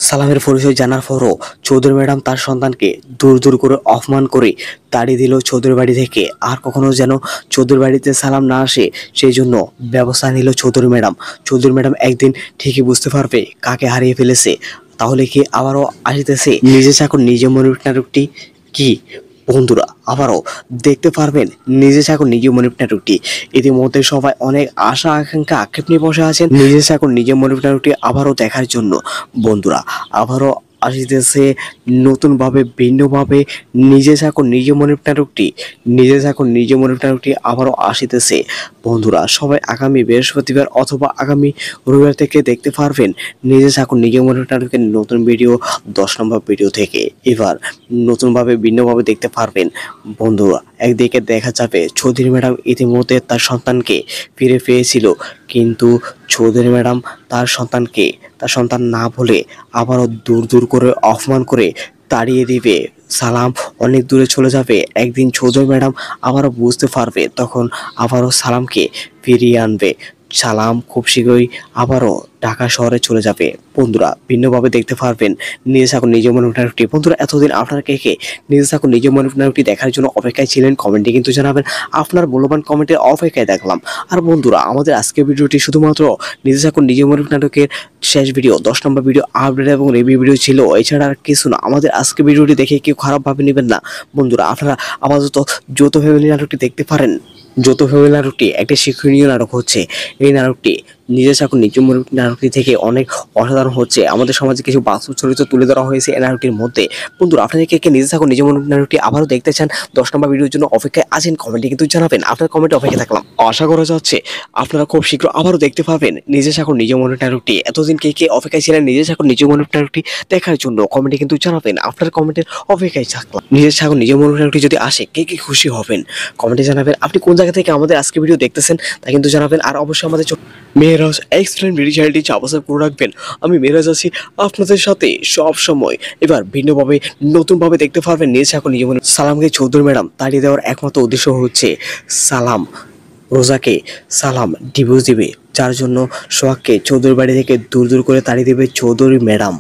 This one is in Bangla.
সালামের পরিচয় জানার পরও চৌধুরী ম্যাডাম তার সন্তানকে দূর দূর করে অপমান করে তাড়িয়ে দিল চৌধুরী বাড়ি থেকে। আর কখনো যেন চৌধুরী বাড়িতে সালাম না আসে সেই জন্য ব্যবস্থা নিল চৌধুরী ম্যাডাম। চৌধুরী ম্যাডাম একদিন ঠিকই বুঝতে পারবে কাকে হারিয়ে ফেলেছে। তাহলে কি আবারও আসিতেছে নিজে চাকর নিজে মনিব নাটকটি কি বন্ধুরা আবারও দেখতে পারবেন নিজে চাকর নিজে মনিব নাটকটি। ইতিমধ্যে সবাই অনেক আশা আকাঙ্ক্ষা আক্ষেপ নিয়ে বসে আছেন নিজে চাকর নিজে মনিব নাটকটি আবারও দেখার জন্য। বন্ধুরা আবারও আসিতেছে নতুনভাবে ভিন্নভাবে নিজে চাকর নিজে মনিব নাটকটি। নিজে চাকর নিজে মনিব নাটকটি আবারও আসিতেছে। বন্ধুরা সবাই আগামী বৃহস্পতিবার অথবা আগামী রবিবার থেকে দেখতে পারবেন নিজে চাকর নিজে মনিব নাটকের নতুন ভিডিও 10 নম্বর ভিডিও থেকে। এবার নতুনভাবে ভিন্নভাবে দেখতে পারবেন। বন্ধুরা একদিকে দেখা যাবে চৌধুরী ম্যাডাম ইতিমধ্যে তার সন্তানকে ফিরে পেয়েছিল, কিন্তু চৌধুরী ম্যাডাম তার সন্তান না বলে আবারও দূর দূর করে অপমান করে তাড়িয়ে দিবে। সালাম অনেক দূরে চলে যাবে। একদিন চৌধুরী ম্যাডাম আবারও বুঝতে পারবে, তখন আবারও সালামকে ফিরিয়ে আনবে। সালাম খুব শীঘ্রই আবারও ঢাকা শহরে চলে যাবে। বন্ধুরা ভিন্নভাবে দেখতে পারবেন নিজে চাকর নিজে মনিব নাটকটি। বন্ধুরা এতদিন আপনারা কে কে নিজে চাকর নিজে মনিব নাটকটি দেখার জন্য অপেক্ষায় ছিলেন কমেন্টে কিন্তু জানাবেন। আপনার মূল্যবান কমেন্টের অপেক্ষায় দেখলাম। আর বন্ধুরা আমাদের আজকের ভিডিওটি শুধুমাত্র নিজে চাকর নিজে মনিব নাটকের শেষ ভিডিও 10 নম্বর ভিডিও আপডেট এবং রিভিউ ভিডিও ছিল, এছাড়া আর কিছু না। আমাদের আজকের ভিডিওটি দেখে কেউ খারাপভাবে নেবেন না। বন্ধুরা আপনারা আপাতত যৌথ ফ্যামিলি নাটকটি দেখতে পারেন। যৌথ ফ্যামিলি নাটকটি একটি শিক্ষণীয় নাটক হচ্ছে। এই নাটকটি নিজে চাকর নিজে মনিব নাটকটি থেকে অনেক অসাধারণ হচ্ছে। আমাদের সমাজে কিছু বাস্তব চরিত্র তুলে ধরা হয়েছে এই নাটকটির মধ্যে। বন্ধুরা আপনাদের কে কে নিজে চাকর নিজে মনিব নাটকটি আবারও দেখতে চান 10 নম্বর ভিডিওর জন্য অপেক্ষায় আছেন কমেন্টে কিন্তু জানাবেন। আপনার কমেন্টে অপেক্ষা থাকলাম। আশা করা যাচ্ছে আপনারা খুব শীঘ্র আবারও দেখতে পাবেন নিজে চাকর নিজে মনিব নাটকটি। এতদিন কে কে অপেক্ষায় ছিলেন নিজে চাকর নিজে মনিব নাটকটি দেখার জন্য কমেন্টে কিন্তু জানাবেন। আপনার কমেন্টের অপেক্ষায় থাকলাম। নিজে চাকর নিজে মনিব নাটকটি যদি আসে কে কে খুশি হবেন কমেন্টে জানাবেন। আপনি কোন জায়গা থেকে আমাদের আজকে ভিডিও দেখতেছেন তা কিন্তু জানাবেন। আর অবশ্যই আমাদের মেয়েরাজ এক্সপ্লেন ভিডিও চ্যানেলটি সাবস্ক্রাইব করে রাখবেন। আমি মেয়েরাজ আছি আপনাদের সাথে সব সময়। এবার ভিন্নভাবে নতুনভাবে দেখতে পারবেন নিজে চাকর নিজে মনিব। সালামকে চৌধুরী ম্যাডাম তাড়িয়ে দেওয়ার একমাত্র উদ্দেশ্য হচ্ছে সালাম রোজাকে সালাম ডিভোর্স দিবে, যার জন্য সোহাগকে চৌধুরী বাড়ি থেকে দূর দূর করে তাড়িয়ে দেবে চৌধুরী ম্যাডাম।